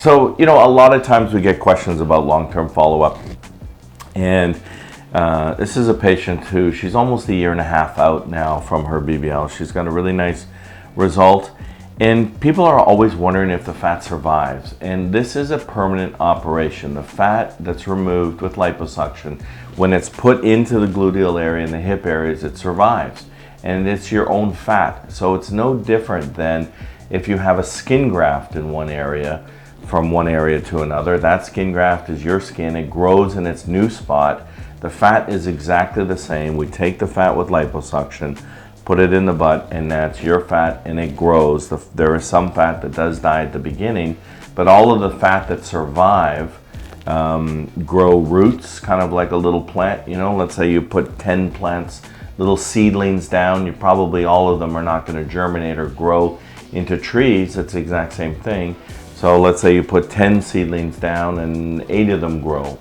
So, a lot of times we get questions about long-term follow-up. And this is a patient who, she's almost a year and a half out now from her BBL. She's got a really nice result. And people are always wondering if the fat survives. And this is a permanent operation. The fat that's removed with liposuction, when it's put into the gluteal area and the hip areas, it survives. And it's your own fat. So it's no different than if you have a skin graft in one area, from one area to another. That skin graft is your skin. It grows in its new spot. The fat is exactly the same. We take the fat with liposuction, put it in the butt, and that's your fat, and it grows. There is some fat that does die at the beginning, but all of the fat that survive grow roots, kind of like a little plant. Let's say you put 10 plants, little seedlings down, probably all of them are not going to germinate or grow into trees. It's the exact same thing. So let's say you put 10 seedlings down and 8 of them grow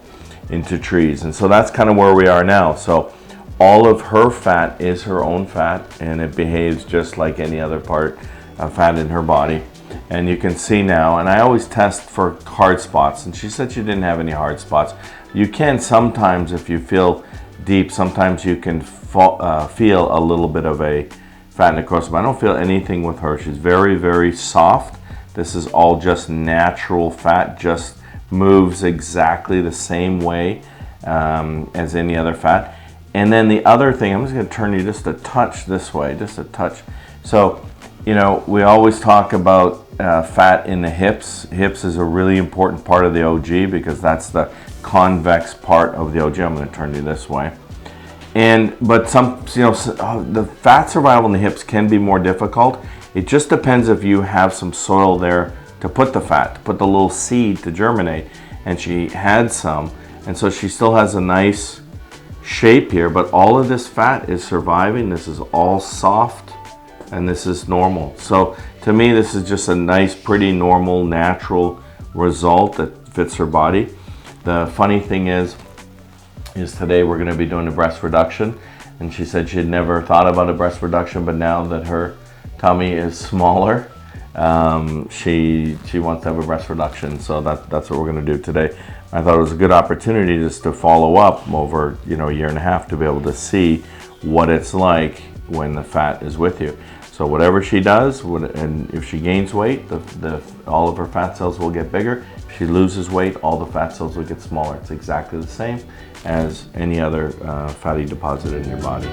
into trees. And so that's kind of where we are now. So all of her fat is her own fat, and it behaves just like any other part of fat in her body. And you can see now, and I always test for hard spots, and she said she didn't have any hard spots. You can sometimes, if you feel deep, sometimes you can feel a little bit of a fat necrosis. But I don't feel anything with her. She's very, very soft. This is all just natural fat, just moves exactly the same way as any other fat. And then the other thing, I'm just going to turn you just a touch this way, just a touch. So, we always talk about fat in the hips. Hips is a really important part of the OG because that's the convex part of the OG. I'm going to turn you this way. But the fat survival in the hips can be more difficult. It just depends if you have some soil there to put the fat, to put the little seed to germinate. And she had some, and so she still has a nice shape here, but all of this fat is surviving. This is all soft, and this is normal. So to me, this is just a nice, pretty normal, natural result that fits her body. The funny thing is today we're going to be doing a breast reduction, and she said she had never thought about a breast reduction, but now that her tummy is smaller, she wants to have a breast reduction. So that's what we're going to do today. I thought it was a good opportunity just to follow up over a year and a half to be able to see what it's like when the fat is with you. So whatever she does, and if she gains weight, all of her fat cells will get bigger. If she loses weight, all the fat cells will get smaller. It's exactly the same as any other fatty deposit in your body.